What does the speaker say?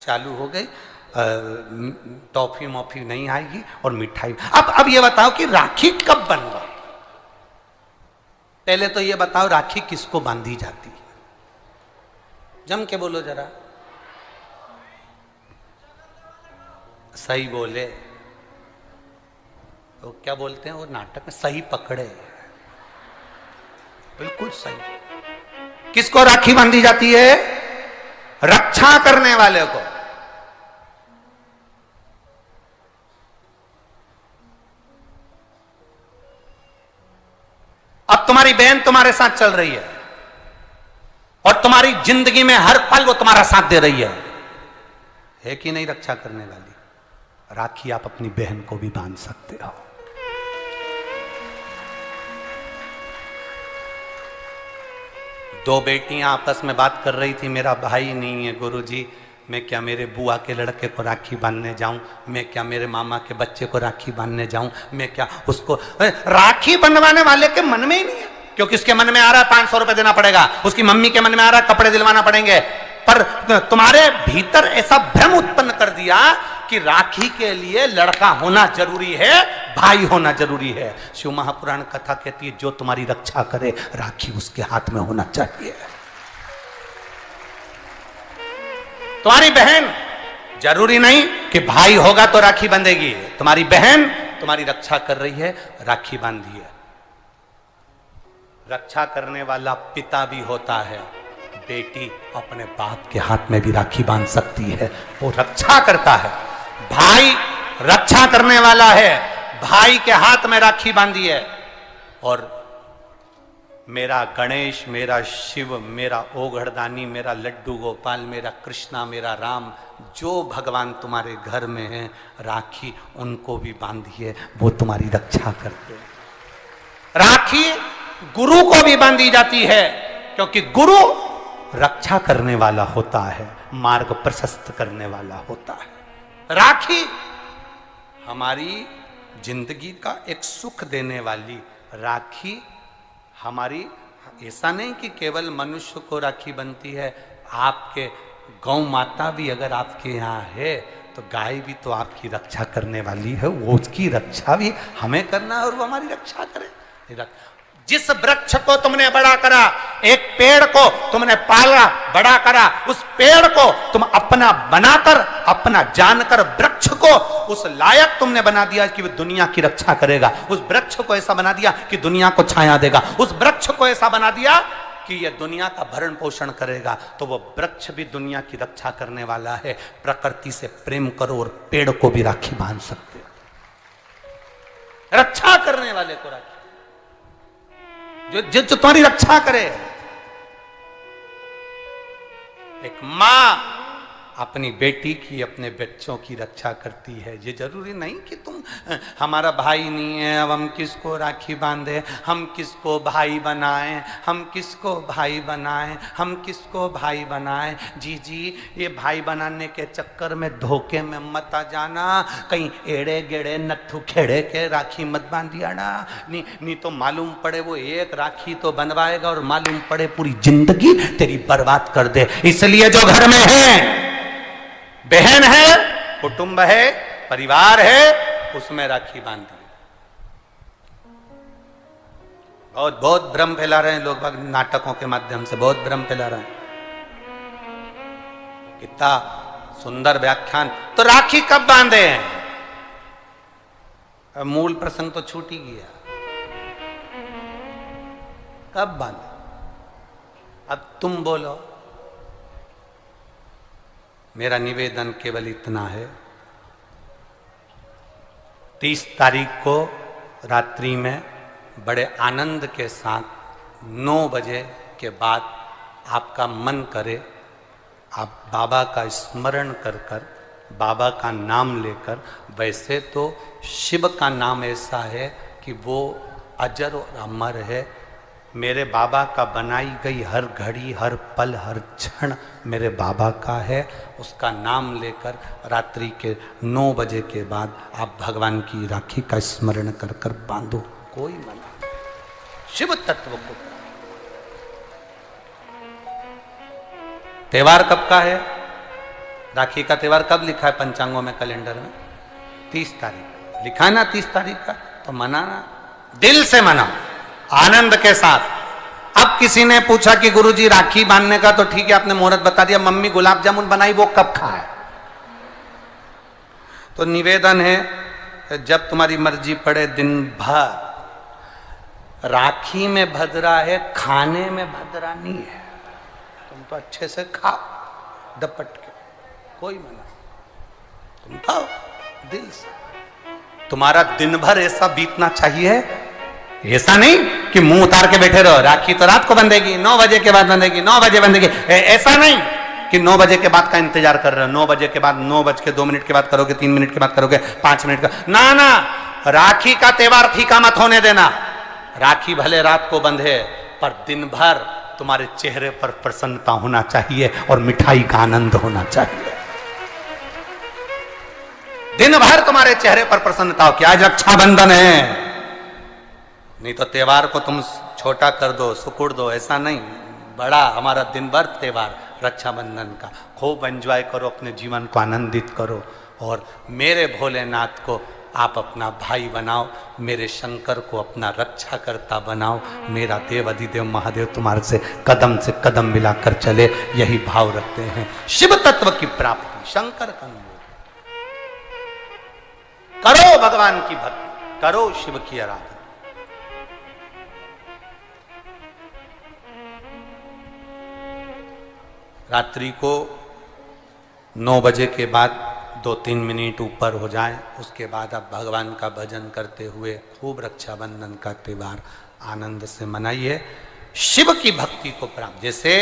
चालू हो गई, टॉफी मॉफी नहीं आएगी और मिठाई। अब ये बताओ कि राखी कब बनवाओ? पहले तो ये बताओ राखी किसको बांधी जाती है? जम के बोलो जरा, सही बोले तो क्या बोलते हैं वो नाटक में, सही पकड़े, बिल्कुल सही। किसको राखी बांधी जाती है? रक्षा करने वाले को। अब तुम्हारी बहन तुम्हारे साथ चल रही है और तुम्हारी जिंदगी में हर पल वो तुम्हारा साथ दे रही है कि नहीं? रक्षा करने वाली राखी आप अपनी बहन को भी बांध सकते हो। दो बेटियां आपस में बात कर रही थी, मेरा भाई नहीं है गुरुजी, मैं क्या मेरे बुआ के लड़के को राखी बांधने जाऊं? मैं क्या मेरे मामा के बच्चे को राखी बांधने जाऊं? मैं क्या उसको? राखी बंधवाने वाले के मन में ही नहीं है, क्योंकि उसके मन में आ रहा है 500 रुपए देना पड़ेगा, उसकी मम्मी के मन में आ रहा है कपड़े दिलवाना पड़ेंगे। पर तुम्हारे भीतर ऐसा भ्रम उत्पन्न कर दिया कि राखी के लिए लड़का होना जरूरी है, भाई होना जरूरी है। शिव महापुराण कथा कहती है जो तुम्हारी रक्षा करे राखी उसके हाथ में होना चाहिए। तुम्हारी बहन जरूरी नहीं कि भाई होगा तो राखी बंधेगी, तुम्हारी बहन तुम्हारी रक्षा कर रही है, राखी बांधिए। रक्षा करने वाला पिता भी होता है, बेटी अपने बाप के हाथ में भी राखी बांध सकती है, वो रक्षा करता है। भाई रक्षा करने वाला है, भाई के हाथ में राखी बांधी है। और मेरा गणेश, मेरा शिव, मेरा ओघड़दानी, मेरा लड्डू गोपाल, मेरा कृष्णा, मेरा राम, जो भगवान तुम्हारे घर में है, राखी उनको भी बांधिए, वो तुम्हारी रक्षा करते हैं। राखी गुरु को भी बांधी जाती है, क्योंकि गुरु रक्षा करने वाला होता है, मार्ग प्रशस्त करने वाला होता है। राखी हमारी जिंदगी का एक सुख देने वाली, राखी हमारी, ऐसा नहीं कि केवल मनुष्य को राखी बनती है, आपके गौ माता भी अगर आपके यहाँ है तो गाय भी तो आपकी रक्षा करने वाली है, वो उसकी रक्षा भी हमें करना है और वो हमारी रक्षा करे। जिस वृक्ष को तुमने बड़ा करा, एक पेड़ को तुमने पाला बड़ा करा, उस पेड़ को तुम अपना बनाकर, अपना जानकर वृक्ष को उस लायक तुमने बना दिया कि वो दुनिया की रक्षा करेगा। उस वृक्ष को ऐसा बना दिया कि दुनिया को छाया देगा। उस वृक्ष को ऐसा बना दिया कि यह दुनिया का भरण पोषण करेगा। तो वो वृक्ष भी दुनिया की रक्षा करने वाला है। प्रकृति से प्रेम करो और पेड़ को भी राखी बांध सकते हो, रक्षा करने वाले को राखी, जो तुम्हारी रक्षा करे। एक मां अपनी बेटी की, अपने बच्चों की रक्षा करती है। ये जरूरी नहीं कि तुम, हमारा भाई नहीं है अब हम किसको राखी बांधे, हम किसको भाई बनाएं, हम किसको भाई बनाएं, हम किसको भाई बनाएं। जी ये भाई बनाने के चक्कर में धोखे में मत आ जाना, कहीं एड़े गेड़े नट्ठू खेड़े के राखी मत बांधिया ना, नहीं तो मालूम पड़े वो एक राखी तो बनवाएगा और मालूम पड़े पूरी जिंदगी तेरी बर्बाद कर दे। इसलिए जो घर में है, बहन है, कुटुंब है, परिवार है, उसमें राखी बांधी। बहुत भ्रम फैला रहे हैं लोग, नाटकों के माध्यम से बहुत भ्रम फैला रहे हैं। कितना सुंदर व्याख्यान। तो राखी कब बांधे हैं? अब मूल प्रसंग तो छूट ही गया, कब बांधे? अब तुम बोलो। मेरा निवेदन केवल इतना है, 30 तारीख को रात्रि में बड़े आनंद के साथ 9 बजे के बाद आपका मन करे, आप बाबा का स्मरण कर कर, बाबा का नाम लेकर, वैसे तो शिव का नाम ऐसा है कि वो अजर और अमर है। मेरे बाबा का बनाई गई हर घड़ी, हर पल, हर क्षण मेरे बाबा का है। उसका नाम लेकर रात्रि के 9 बजे के बाद आप भगवान की राखी का स्मरण कर कर बांधो, कोई मना नहीं। शिव तत्व को। त्योहार कब का है? राखी का त्योहार कब लिखा है पंचांगों में, कैलेंडर में? 30 तारीख लिखा है ना, 30 तारीख का। तो मनाना, दिल से मनाओ, आनंद के साथ। अब किसी ने पूछा कि गुरुजी राखी बांधने का तो ठीक है, आपने मुहूर्त बता दिया, मम्मी गुलाब जामुन बनाई, वो कब खाए? तो निवेदन है, जब तुम्हारी मर्जी पड़े दिन भर। राखी में भद्रा है, खाने में भद्रा नहीं है। तुम तो अच्छे से खाओ दपट के, कोई मना, तुम खाओ दिल से। तुम्हारा दिन भर ऐसा बीतना चाहिए, ऐसा नहीं कि मुंह उतार के बैठे रहो। राखी तो रात को बंधेगी, 9 बजे के बाद बंधेगी, 9 बजे बंधेगी। ऐसा नहीं कि 9 बजे के बाद का इंतजार कर रहे हो, 9 बजे के बाद, 9:02 के बाद करोगे, 3 मिनट के बाद करोगे, 5 मिनट का, ना ना। राखी का त्योहार फीका मत होने देना। राखी भले रात को बंधे, पर दिन भर तुम्हारे चेहरे पर प्रसन्नता होना चाहिए और मिठाई का आनंद होना चाहिए। दिन भर तुम्हारे चेहरे पर प्रसन्नता हो कि आज रक्षाबंधन है। नहीं तो त्योहार को तुम छोटा कर दो, सुकुड़ दो, ऐसा नहीं। बड़ा हमारा दिन भर त्योहार रक्षाबंधन का, खूब एंजॉय करो, अपने जीवन को आनंदित करो। और मेरे भोलेनाथ को आप अपना भाई बनाओ, मेरे शंकर को अपना रक्षा करता बनाओ। मेरा देव अधिदेव महादेव तुम्हारे से कदम मिलाकर चले, यही भाव रखते हैं। शिव तत्व की प्राप्ति, शंकर का अनुभव करो, भगवान की भक्ति करो, शिव की आराधना। रात्रि को 9 बजे के बाद 2-3 मिनट ऊपर हो जाए, उसके बाद आप भगवान का भजन करते हुए खूब रक्षाबंधन का त्योहार आनंद से मनाइए। शिव की भक्ति को प्राप्त, जैसे